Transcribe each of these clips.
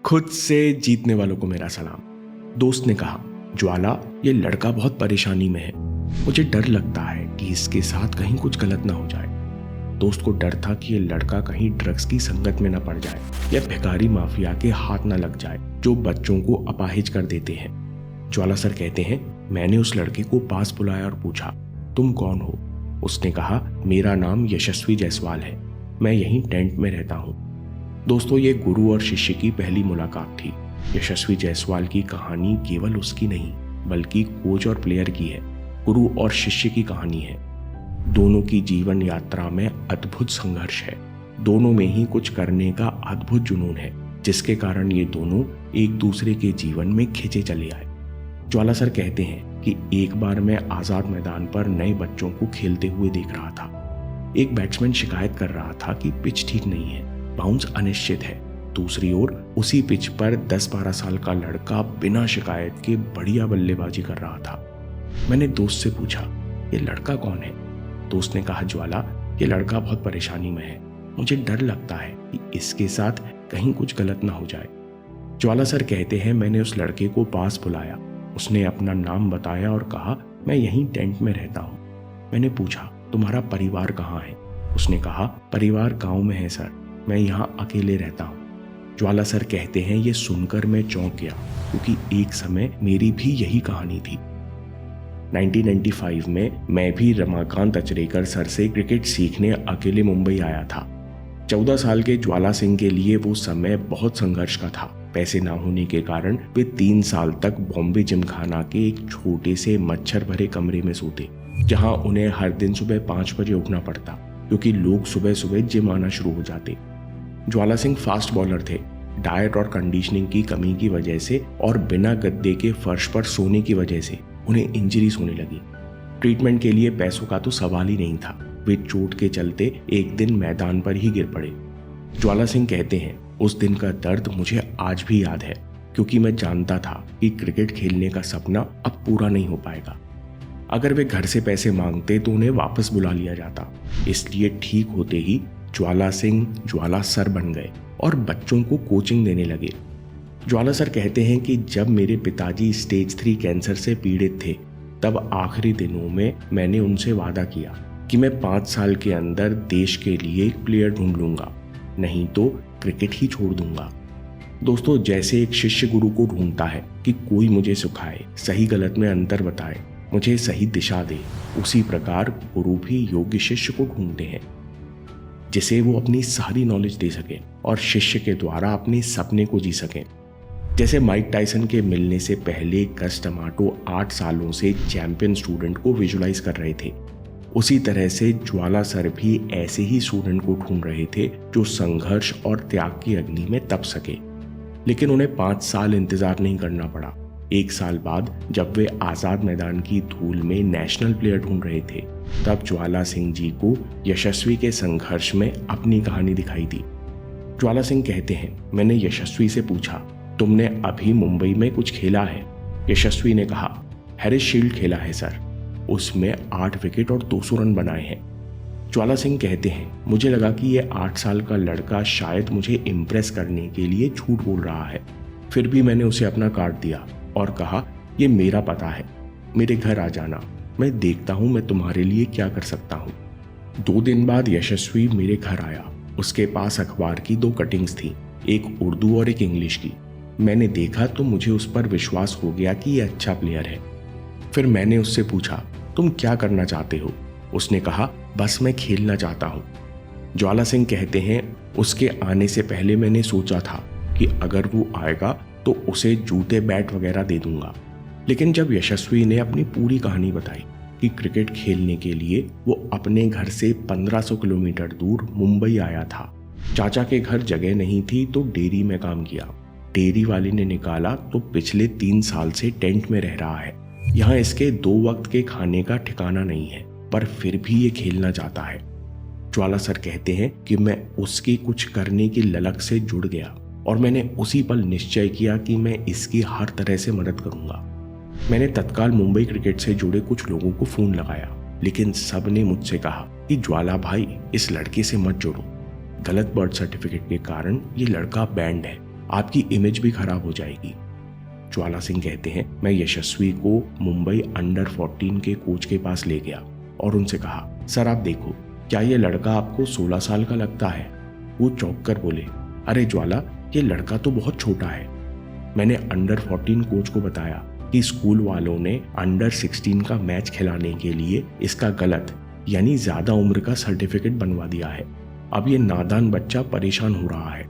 खुद से जीतने वालों को मेरा सलाम। दोस्त ने कहा, ज्वाला, ये लड़का बहुत परेशानी में है। मुझे डर लगता है कि इसके साथ कहीं कुछ गलत ना हो जाए। दोस्त को डर था कि ये लड़का कहीं ड्रग्स की संगत में ना पड़ जाए या भिखारी माफिया के हाथ ना लग जाए जो बच्चों को अपाहिज कर देते हैं। ज्वाला सर कहते हैं, मैंने उस लड़के को पास बुलाया और पूछा, तुम कौन हो? उसने कहा, मेरा नाम यशस्वी जायसवाल है, मैं यहीं टेंट में रहता हूँ। दोस्तों, ये गुरु और शिष्य की पहली मुलाकात थी। यशस्वी जायसवाल की कहानी केवल उसकी नहीं बल्कि कोच और प्लेयर की है। गुरु और शिष्य की कहानी है। दोनों की जीवन यात्रा में अद्भुत संघर्ष है। दोनों में ही कुछ करने का अद्भुत जुनून है, जिसके कारण ये दोनों एक दूसरे के जीवन में खिंचे चले आए। ज्वाला सर कहते हैं कि एक बार मैं आजाद मैदान पर नए बच्चों को खेलते हुए देख रहा था। एक बैट्समैन शिकायत कर रहा था कि पिच ठीक नहीं है, बाउंस अनिश्चित है। दूसरी ओर उसी पिच पर 10-12 साल का लड़का बिना शिकायत के बढ़िया बल्लेबाजी कर रहा था। मैंने दोस्त से पूछा, ये लड़का कौन है? दोस्त ने कहा, ज्वाला, ये लड़का बहुत परेशानी में है। मुझे डर लगता है कि इसके साथ कहीं कुछ गलत ना हो जाए। ज्वाला सर कहते हैं, मैंने उस लड़के को पास बुलाया। उसने अपना नाम बताया और कहा, मैं यहीं टेंट में रहता हूँ। मैंने पूछा, तुम्हारा परिवार कहाँ है? उसने कहा, परिवार गाँव में है सर, मैं यहाँ अकेले रहता हूँ। ज्वाला सर कहते हैं, ये सुनकर मैं चौंक गया क्योंकि एक समय मेरी भी यही कहानी थी। 1995 में मैं भी रमाकांत अचरेकर सर से क्रिकेट सीखने अकेले मुंबई आया था। 14 साल के ज्वाला सिंह के लिए वो समय बहुत संघर्ष का था। पैसे ना होने के कारण वे 3 साल तक बॉम्बे जिमखाना के एक छोटे से मच्छर भरे कमरे में सोते, जहां उन्हें हर दिन सुबह 5 बजे उठना पड़ता क्योंकि लोग सुबह सुबह जिम आना शुरू हो जाते। ज्वाला सिंह फास्ट बॉलर थे। डाइट और कंडीशनिंग की कमी की वजह से और बिना गद्दे के फर्श पर सोने की वजह से उन्हें इंजरीज होने लगी। ट्रीटमेंट के लिए पैसों का तो सवाल ही नहीं था। वे चोट के चलते एक दिन मैदान पर ही गिर पड़े। ज्वाला सिंह कहते हैं, उस दिन का दर्द मुझे आज भी याद है क्योंकि मैं जानता था कि क्रिकेट खेलने का सपना अब पूरा नहीं हो पाएगा। अगर वे घर से पैसे मांगते तो उन्हें वापस बुला लिया जाता। इसलिए ठीक होते ही ज्वाला सिंह ज्वाला सर बन गए और बच्चों को कोचिंग देने लगे। ज्वाला सर कहते हैं कि जब मेरे पिताजी स्टेज 3 कैंसर से पीड़ित थे, तब आखिरी दिनों में मैंने उनसे वादा किया कि मैं 5 साल के अंदर देश के लिए एक प्लेयर ढूंढ लूंगा, नहीं तो क्रिकेट ही छोड़ दूंगा। दोस्तों, जैसे एक शिष्य गुरु को ढूंढता है कि कोई मुझे सिखाए, सही गलत में अंतर बताए, मुझे सही दिशा दे, उसी प्रकार गुरु भी योग्य शिष्य को ढूंढते हैं जिसे वो अपनी सारी नॉलेज दे सके और शिष्य के द्वारा अपने सपने को जी सके। जैसे माइक टायसन के मिलने से पहले कस टमाटो 8 सालों से चैंपियन स्टूडेंट को विजुलाइज कर रहे थे, उसी तरह से ज्वाला सर भी ऐसे ही स्टूडेंट को ढूंढ रहे थे जो संघर्ष और त्याग की अग्नि में तप सके। लेकिन उन्हें 5 साल इंतजार नहीं करना पड़ा। 1 साल बाद जब वे आजाद मैदान की धूल में नेशनल प्लेयर ढूंढ रहे थे, तब ज्वाला सिंह जी को यशस्वी के संघर्ष में अपनी कहानी दिखाई दी। ज्वाला सिंह कहते हैं, मैंने यशस्वी से पूछा, तुमने अभी मुंबई में कुछ खेला है? यशस्वी ने कहा, हैरिस शील्ड खेला है सर, उसमें 8 विकेट और 200 रन बनाए हैं। ज्वाला सिंह कहते हैं, मुझे लगा कि ये 8 साल का लड़का शायद मुझे इम्प्रेस करने के लिए झूठ बोल रहा है। फिर भी मैंने उसे अपना कार्ड दिया और कहा, ये मेरा पता है, मेरे घर आ जाना, मैं देखता हूँ मैं तुम्हारे लिए क्या कर सकता हूँ। 2 दिन बाद यशस्वी मेरे घर आया। उसके पास अखबार की 2 कटिंग्स थी, एक उर्दू और एक इंग्लिश की। मैंने देखा तो मुझे उस पर विश्वास हो गया कि ये अच्छा प्लेयर है। फिर मैंने उससे पूछा, तुम क्या करना चाहते हो? उसने कहा, बस मैं खेलना चाहता हूँ। ज्वाला सिंह कहते हैं, उसके आने से पहले मैंने सोचा था कि अगर वो आएगा तो उसे जूते बैट वगैरह दे दूंगा। लेकिन जब यशस्वी ने अपनी पूरी कहानी बताई कि क्रिकेट खेलने के लिए वो अपने घर से 1500 किलोमीटर दूर मुंबई आया था, चाचा के घर जगह नहीं थी तो डेयरी में काम किया। डेयरी वाले ने निकाला तो पिछले 3 साल से टेंट में रह रहा है। यहाँ इसके 2 वक्त के खाने का ठिकाना नहीं है, पर फिर भी ये खेलना चाहता है। ज्वाला सर कहते हैं कि मैं उसकी कुछ करने की ललक से जुड़ गया और मैंने उसी पल निश्चय किया कि मैं इसकी हर तरह से मदद करूंगा। मैंने तत्काल मुंबई क्रिकेट से जुड़े कुछ लोगों को फोन लगाया, लेकिन सब ने मुझसे कहा कि ज्वाला भाई, इस लड़के से मत जुड़ो। गलत बर्थ सर्टिफिकेट के कारण ये लड़का बैंड है। आपकी इमेज भी खराब हो जाएगी। ज्वाला सिंह कहते हैं, मैं यशस्वी को मुंबई अंडर 14 के कोच के पास ले गया और उनसे कहा, सर आप देखो, क्या ये लड़का आपको 16 साल का लगता है? वो चौंक कर बोले, अरे ज्वाला, ये लड़का तो बहुत छोटा है। मैंने अंडर 14 कोच को बताया कि स्कूल वालों ने अंडर 16 का मैच खिलाने के लिए इसका गलत यानी ज्यादा उम्र का सर्टिफिकेट बनवा दिया है। अब ये नादान बच्चा परेशान हो रहा है।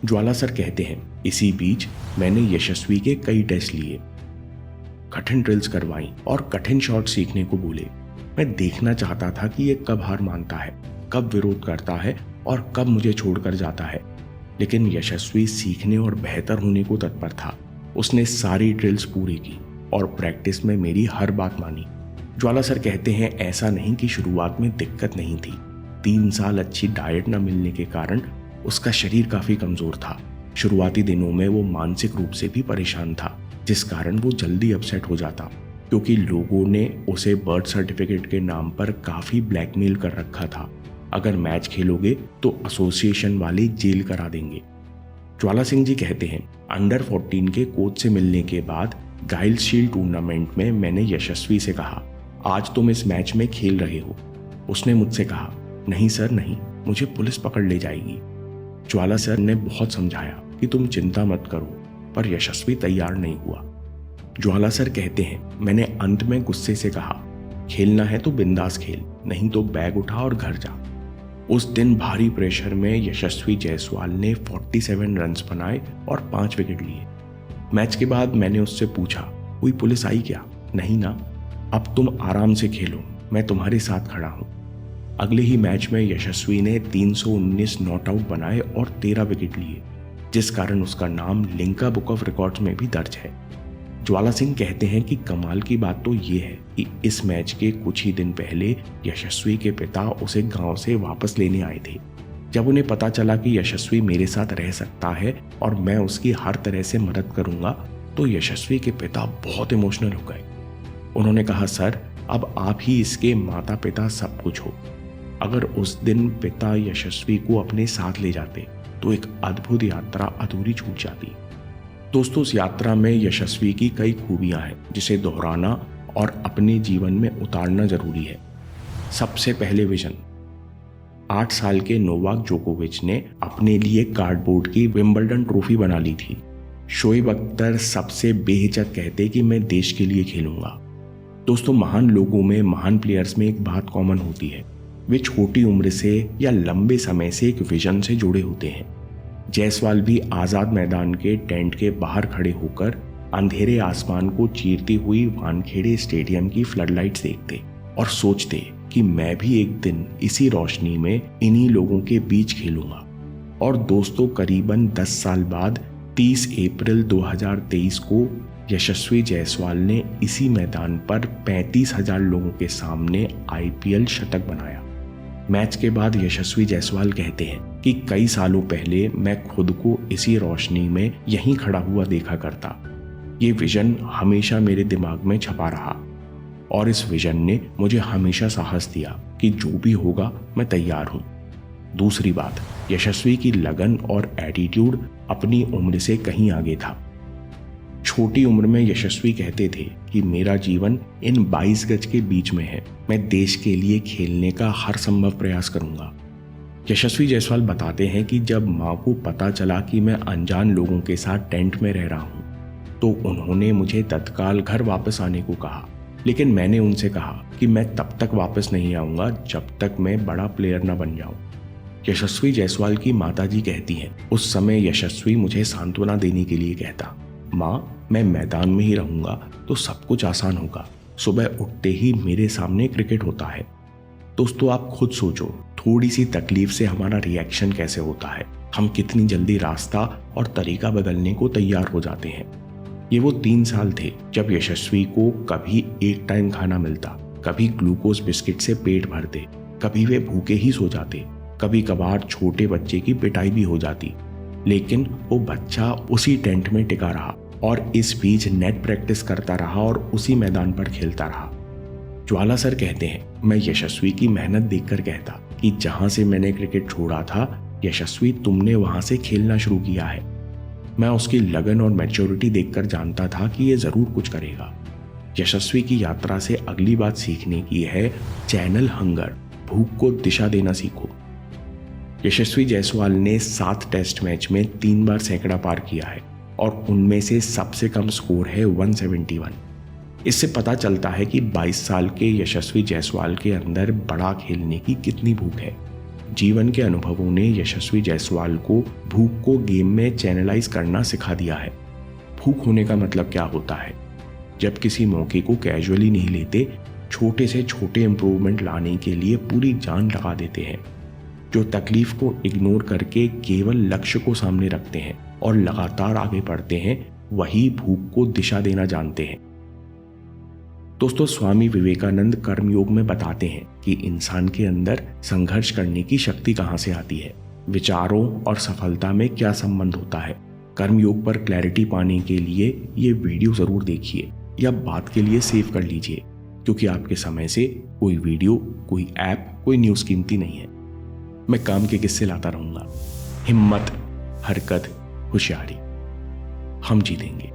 ज्वाला सर कहते हैं, इसी बीच मैंने यशस्वी के कई टेस्ट लिए, कठिन ड्रिल्स करवाई और कठिन शॉट सीखने को बोले। मैं देखना चाहता था कि ये कब हार मानता है, कब विरोध करता है और कब मुझे छोड़कर जाता है। लेकिन यशस्वी सीखने और बेहतर होने को तत्पर था। उसने सारी ड्रिल्स पूरी की और प्रैक्टिस में मेरी हर बात मानी। ज्वाला सर कहते हैं, ऐसा नहीं कि शुरुआत में दिक्कत नहीं थी। 3 साल अच्छी डाइट न मिलने के कारण उसका शरीर काफी कमजोर था। शुरुआती दिनों में वो मानसिक रूप से भी परेशान था, जिस कारण वो जल्दी अपसेट हो जाता, क्योंकि लोगों ने उसे बर्थ सर्टिफिकेट के नाम पर काफी ब्लैकमेल कर रखा था। अगर मैच खेलोगे तो एसोसिएशन वाले जेल करा देंगे। ज्वाला सिंह जी कहते हैं, अंडर 14 के कोच से मिलने के बाद गाइल शील्ड टूर्नामेंट में मैंने यशस्वी से कहा, आज तुम इस मैच में खेल रहे हो। उसने मुझसे कहा, नहीं सर नहीं, मुझे पुलिस पकड़ ले जाएगी। ज्वाला सर ने बहुत समझाया कि तुम चिंता मत करो, पर यशस्वी तैयार नहीं हुआ। ज्वाला सर कहते हैं, मैंने अंत में गुस्से से कहा, खेलना है तो बिंदास खेल, नहीं तो बैग उठा और घर जा। उस दिन भारी प्रेशर में यशस्वी जायसवाल ने 47 रन्स बनाए और 5 विकेट लिए। मैच के बाद मैंने उससे पूछा, कोई पुलिस आई क्या? नहीं ना, अब तुम आराम से खेलो, मैं तुम्हारे साथ खड़ा हूं। अगले ही मैच में यशस्वी ने 319 नॉट आउट बनाए और 13 विकेट लिए, जिस कारण उसका नाम लिंका बुक ऑफ रिकॉर्ड्स में भी दर्ज है। ज्वाला सिंह कहते हैं कि कमाल की बात तो ये है कि इस मैच के कुछ ही दिन पहले यशस्वी के पिता उसे गांव से वापस लेने आए थे। जब उन्हें पता चला कि यशस्वी मेरे साथ रह सकता है और मैं उसकी हर तरह से मदद करूंगा, तो यशस्वी के पिता बहुत इमोशनल हो गए। उन्होंने कहा, सर अब आप ही इसके माता पिता सब कुछ हो। अगर उस दिन पिता यशस्वी को अपने साथ ले जाते तो एक अद्भुत यात्रा अधूरी छूट जाती। दोस्तों, इस यात्रा में यशस्वी की कई खूबियां हैं जिसे दोहराना और अपने जीवन में उतारना जरूरी है। सबसे पहले विजन। 8 साल के नोवाक जोकोविच ने अपने लिए कार्डबोर्ड की विंबलडन ट्रॉफी बना ली थी। शोएब अख्तर सबसे बेहिचक कहते कि मैं देश के लिए खेलूंगा। दोस्तों, महान लोगों में, महान प्लेयर्स में एक बात कॉमन होती है, वे छोटी उम्र से या लंबे समय से एक विजन से जुड़े होते हैं। जायसवाल भी आजाद मैदान के टेंट के बाहर खड़े होकर अंधेरे आसमान को चीरती हुई वानखेड़े स्टेडियम की फ्लडलाइट्स देखते और सोचते कि मैं भी एक दिन इसी रोशनी में इन्हीं लोगों के बीच खेलूंगा। और दोस्तों, करीबन 10 साल बाद 30 अप्रैल 2023 को यशस्वी जायसवाल ने इसी मैदान पर 35,000 लोगों के सामने IPL शतक बनाया। मैच के बाद यशस्वी जायसवाल कहते हैं कि कई सालों पहले मैं खुद को इसी रोशनी में यहीं खड़ा हुआ देखा करता। ये विजन हमेशा मेरे दिमाग में छपा रहा और इस विजन ने मुझे हमेशा साहस दिया कि जो भी होगा मैं तैयार हूं। दूसरी बात, यशस्वी की लगन और एटीट्यूड अपनी उम्र से कहीं आगे था। छोटी उम्र में यशस्वी कहते थे कि मेरा जीवन इन 22 गज के बीच में है, मैं देश के लिए खेलने का हर संभव प्रयास करूंगा। यशस्वी जायसवाल बताते हैं कि जब माँ को पता चला कि मैं अनजान लोगों के साथ टेंट में रह रहा हूँ, तो उन्होंने मुझे तत्काल घर वापस आने को कहा। लेकिन मैंने उनसे कहा कि मैं तब तक वापस नहीं आऊंगा जब तक मैं बड़ा प्लेयर न बन जाऊं। यशस्वी जायसवाल की माताजी कहती हैं, उस समय यशस्वी मुझे सांत्वना देने के लिए कहता, माँ मैं मैदान में ही रहूंगा तो सब कुछ आसान होगा, सुबह उठते ही मेरे सामने क्रिकेट होता है। दोस्तों, आप खुद सोचो, थोड़ी सी तकलीफ से हमारा रिएक्शन कैसे होता है, हम कितनी जल्दी रास्ता और तरीका बदलने को तैयार हो जाते हैं। ये वो 3 साल थे जब यशस्वी को कभी एक टाइम खाना मिलता, कभी ग्लूकोज बिस्किट से पेट भरते, कभी वे भूखे ही सो जाते, कभी कभार छोटे बच्चे की पिटाई भी हो जाती, लेकिन वो बच्चा उसी टेंट में टिका रहा और इस बीच नेट प्रैक्टिस करता रहा और उसी मैदान पर खेलता रहा। ज्वाला सर कहते हैं, मैं यशस्वी की मेहनत देखकर कहता कि जहां से मैंने क्रिकेट छोड़ा था, यशस्वी तुमने वहां से खेलना शुरू किया है। मैं उसकी लगन और मैच्योरिटी देखकर जानता था कि ये जरूर कुछ करेगा। यशस्वी की यात्रा से अगली बात सीखने की है चैनल हंगर, भूख को दिशा देना सीखो। यशस्वी जायसवाल ने 7 टेस्ट मैच में 3 बार सैकड़ा पार किया है और उनमें से सबसे कम स्कोर है 171। इससे पता चलता है कि 22 साल के यशस्वी जायसवाल के अंदर बड़ा खेलने की कितनी भूख है। जीवन के अनुभवों ने यशस्वी जायसवाल को भूख को गेम में चैनलाइज करना सिखा दिया है। भूख होने का मतलब क्या होता है? जब किसी मौके को कैजुअली नहीं लेते, छोटे से छोटे इंप्रूवमेंट लाने के लिए पूरी जान लगा देते हैं, जो तकलीफ को इग्नोर करके केवल लक्ष्य को सामने रखते हैं और लगातार आगे बढ़ते हैं, वही भूख को दिशा देना जानते हैं। दोस्तों, स्वामी विवेकानंद कर्मयोग में बताते हैं कि इंसान के अंदर संघर्ष करने की शक्ति कहां से आती है, विचारों और सफलता में क्या संबंध होता है। कर्मयोग पर क्लैरिटी पाने के लिए ये वीडियो जरूर देखिए या बात के लिए सेव कर लीजिए, क्योंकि आपके समय से कोई वीडियो, कोई ऐप, कोई न्यूज कीमती नहीं है। मैं काम के किस्से लाता रहूंगा। हिम्मत, हरकत, होशियारी, हम जीतेंगे।